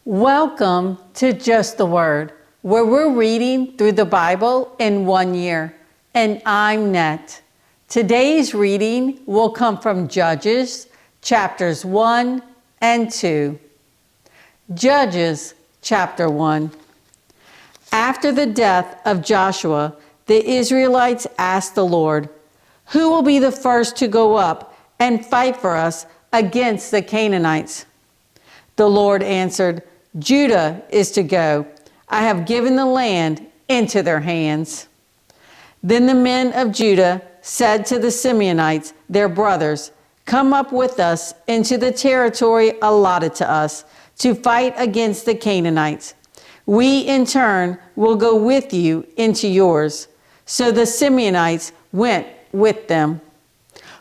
Welcome to Just the Word, where we're reading through the Bible in 1 year. And I'm Net. Today's reading will come from Judges, chapters 1 and 2. Judges, chapter 1. After the death of Joshua, the Israelites asked the Lord, "Who will be the first to go up and fight for us against the Canaanites?" The Lord answered, "Judah is to go. I have given the land into their hands." Then the men of Judah said to the Simeonites, their brothers, "Come up with us into the territory allotted to us to fight against the Canaanites. We in turn will go with you into yours." So the Simeonites went with them.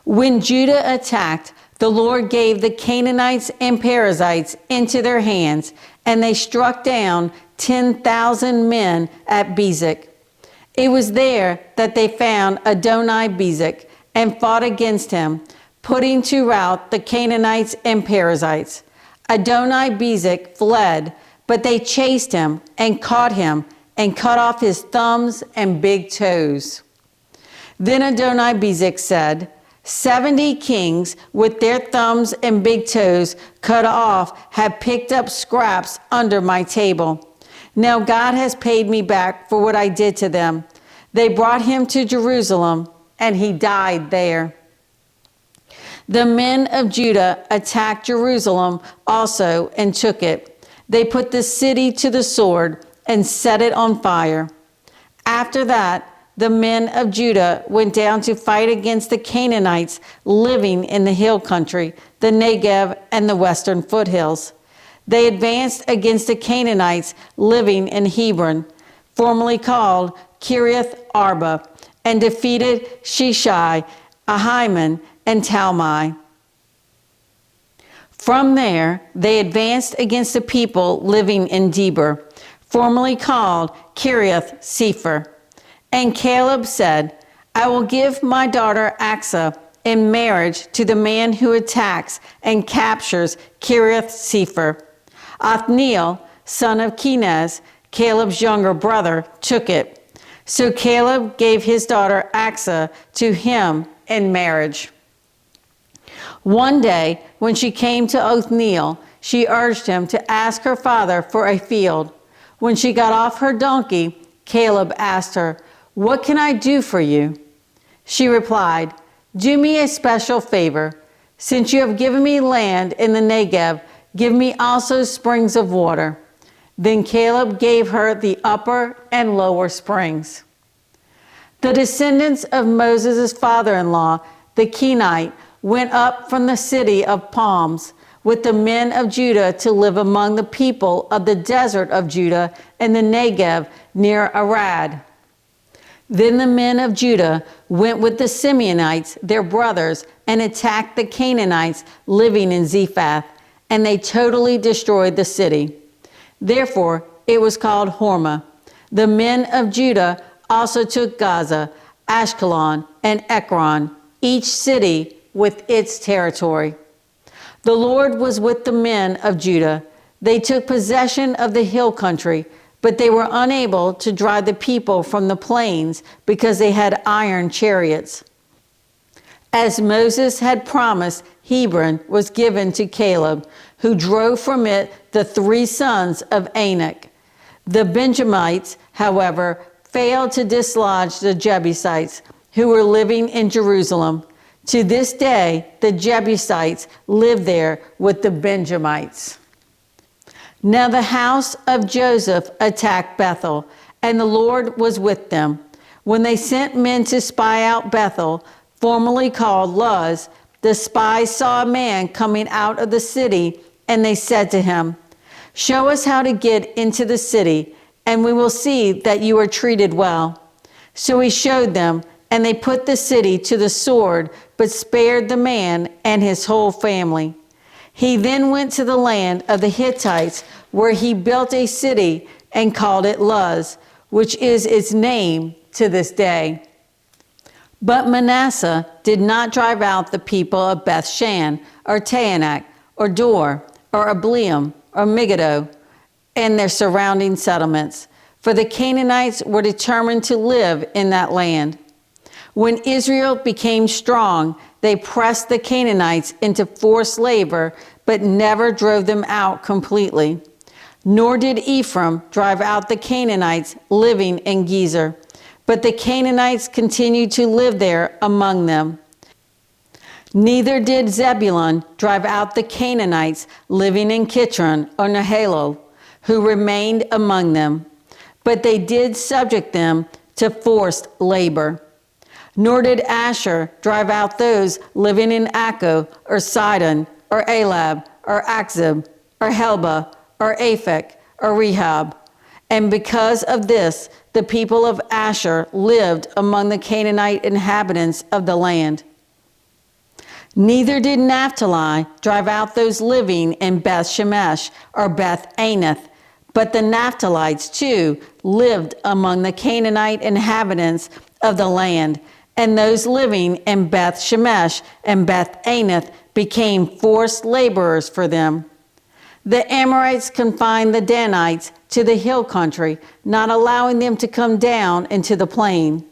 When Judah attacked, the Lord gave the Canaanites and Perizzites into their hands, and they struck down 10,000 men at Bezek. It was there that they found Adoni-Bezek and fought against him, putting to rout the Canaanites and Perizzites. Adoni-Bezek fled, but they chased him and caught him and cut off his thumbs and big toes. Then Adoni-Bezek said, 70 kings with their thumbs and big toes cut off have picked up scraps under my table. Now God has paid me back for what I did to them. They brought him to Jerusalem, and he died there. The men of Judah attacked Jerusalem also and took it. They put the city to the sword and set it on fire. After that, the men of Judah went down to fight against the Canaanites living in the hill country, the Negev, and the western foothills. They advanced against the Canaanites living in Hebron, formerly called Kiriath Arba, and defeated Sheshai, Ahiman, and Talmai. From there, they advanced against the people living in Debir, formerly called Kiriath Sepher. And Caleb said, "I will give my daughter Achsah in marriage to the man who attacks and captures Kiriath Sepher." Othniel, son of Kenaz, Caleb's younger brother, took it. So Caleb gave his daughter Achsah to him in marriage. One day, when she came to Othniel, she urged him to ask her father for a field. When she got off her donkey, Caleb asked her, "What can I do for you?" She replied, "Do me a special favor. Since you have given me land in the Negev, give me also springs of water." Then Caleb gave her the upper and lower springs. The descendants of Moses' father-in-law, the Kenite, went up from the city of palms with the men of Judah to live among the people of the desert of Judah and the Negev near Arad. Then the men of Judah went with the Simeonites, their brothers, and attacked the Canaanites living in Zephath, and they totally destroyed the city. Therefore, it was called Hormah. The men of Judah also took Gaza, Ashkelon, and Ekron, each city with its territory. The Lord was with the men of Judah. They took possession of the hill country, but they were unable to drive the people from the plains because they had iron chariots. As Moses had promised, Hebron was given to Caleb, who drove from it the 3 sons of Anak. The Benjamites, however, failed to dislodge the Jebusites, who were living in Jerusalem. To this day, the Jebusites live there with the Benjamites. Now the house of Joseph attacked Bethel, and the Lord was with them. When they sent men to spy out Bethel, formerly called Luz, the spies saw a man coming out of the city, and they said to him, "Show us how to get into the city, and we will see that you are treated well." So he showed them, and they put the city to the sword, but spared the man and his whole family. He then went to the land of the Hittites, where he built a city and called it Luz, which is its name to this day. But Manasseh did not drive out the people of Bethshan, or Taanach, or Dor, or Ableam, or Megiddo. and their surrounding settlements, for the Canaanites were determined to live in that land. When Israel became strong, they pressed the Canaanites into forced labor, but never drove them out completely. Nor did Ephraim drive out the Canaanites living in Gezer, but the Canaanites continued to live there among them. Neither did Zebulun drive out the Canaanites living in Kitron or Nahalol, who remained among them, but they did subject them to forced labor. Nor did Asher drive out those living in Akko or Sidon or Elab or Akzib or Helba or Aphek or Rehob. And because of this, the people of Asher lived among the Canaanite inhabitants of the land. Neither did Naphtali drive out those living in Beth Shemesh or Beth Anath, but the Naphtalites too lived among the Canaanite inhabitants of the land, and those living in Beth Shemesh and Beth Anath became forced laborers for them. The Amorites confined the Danites to the hill country, not allowing them to come down into the plain.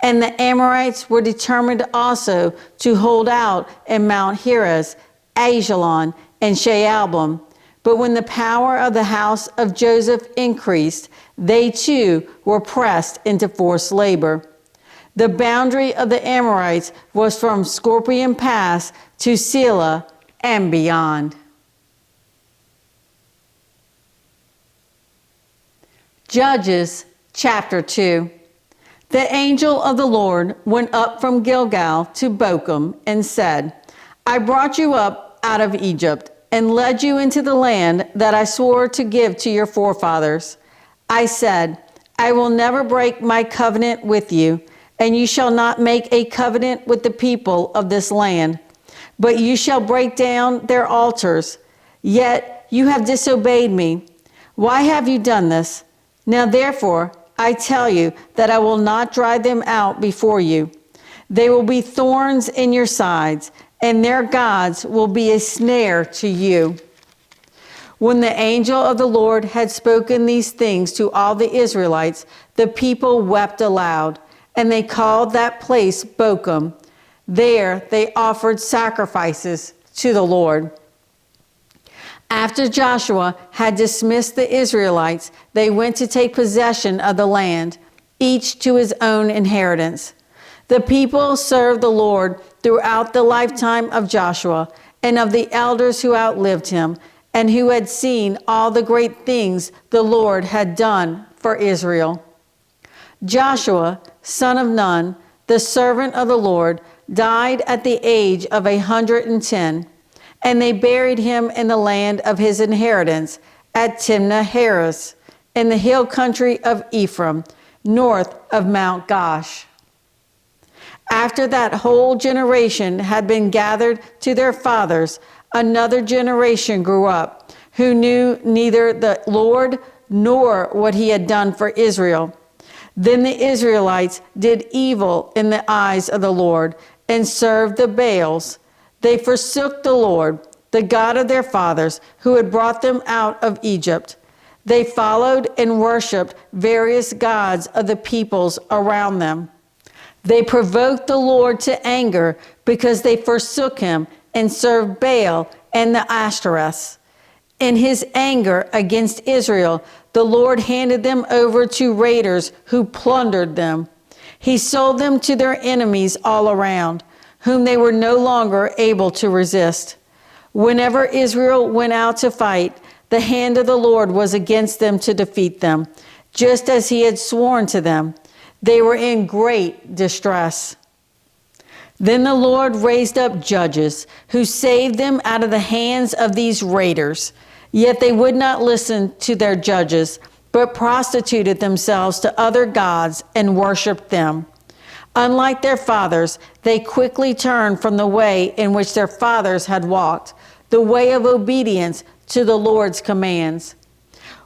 And the Amorites were determined also to hold out in Mount Heres, Ajalon, and Shaalbim. But when the power of the house of Joseph increased, they too were pressed into forced labor. The boundary of the Amorites was from Scorpion Pass to Selah and beyond. Judges chapter 2. The angel of the Lord went up from Gilgal to Bochum and said, I brought you up out of Egypt and led you into the land that I swore to give to your forefathers. I said, I will never break my covenant with you, and you shall not make a covenant with the people of this land, but you shall break down their altars. Yet you have disobeyed me. Why have you done this? Now therefore, I tell you that I will not drive them out before you. They will be thorns in your sides, and their gods will be a snare to you. When the angel of the Lord had spoken these things to all the Israelites, the people wept aloud, and they called that place Bochum. There they offered sacrifices to the Lord. After Joshua had dismissed the Israelites, they went to take possession of the land, each to his own inheritance. The people served the Lord throughout the lifetime of Joshua and of the elders who outlived him and who had seen all the great things the Lord had done for Israel. Joshua, son of Nun, the servant of the Lord, died at the age of 110, and they buried him in the land of his inheritance at Timnah-Heres, in the hill country of Ephraim, north of Mount Gosh. After that whole generation had been gathered to their fathers, another generation grew up, who knew neither the Lord nor what he had done for Israel. Then the Israelites did evil in the eyes of the Lord and served the Baals. They forsook the Lord, the God of their fathers, who had brought them out of Egypt. They followed and worshiped various gods of the peoples around them. They provoked the Lord to anger because they forsook him and served Baal and the Ashtoreths. In his anger against Israel, the Lord handed them over to raiders who plundered them. He sold them to their enemies all around, whom they were no longer able to resist. Whenever Israel went out to fight, the hand of the Lord was against them to defeat them, just as he had sworn to them. They were in great distress. Then the Lord raised up judges who saved them out of the hands of these raiders. Yet they would not listen to their judges, but prostituted themselves to other gods and worshiped them. Unlike their fathers, they quickly turned from the way in which their fathers had walked, the way of obedience to the Lord's commands.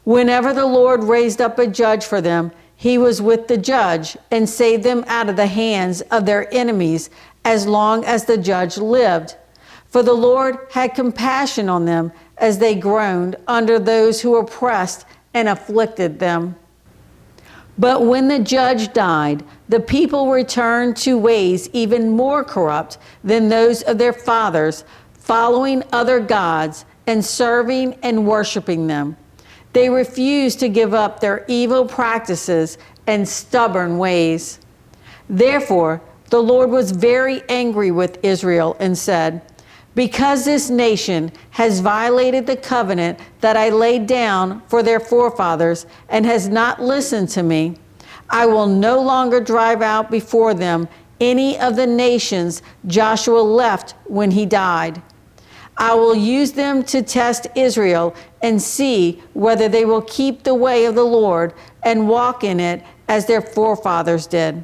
Whenever the Lord raised up a judge for them, he was with the judge and saved them out of the hands of their enemies as long as the judge lived. For the Lord had compassion on them as they groaned under those who oppressed and afflicted them. But when the judge died, the people returned to ways even more corrupt than those of their fathers, following other gods and serving and worshiping them. They refused to give up their evil practices and stubborn ways. Therefore, the Lord was very angry with Israel and said, "Because this nation has violated the covenant that I laid down for their forefathers and has not listened to me, I will no longer drive out before them any of the nations Joshua left when he died. I will use them to test Israel and see whether they will keep the way of the Lord and walk in it as their forefathers did."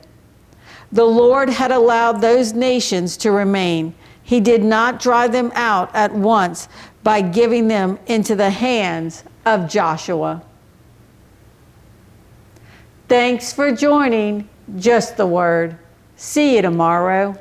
The Lord had allowed those nations to remain. He did not drive them out at once by giving them into the hands of Joshua. Thanks for joining Just the Word. See you tomorrow.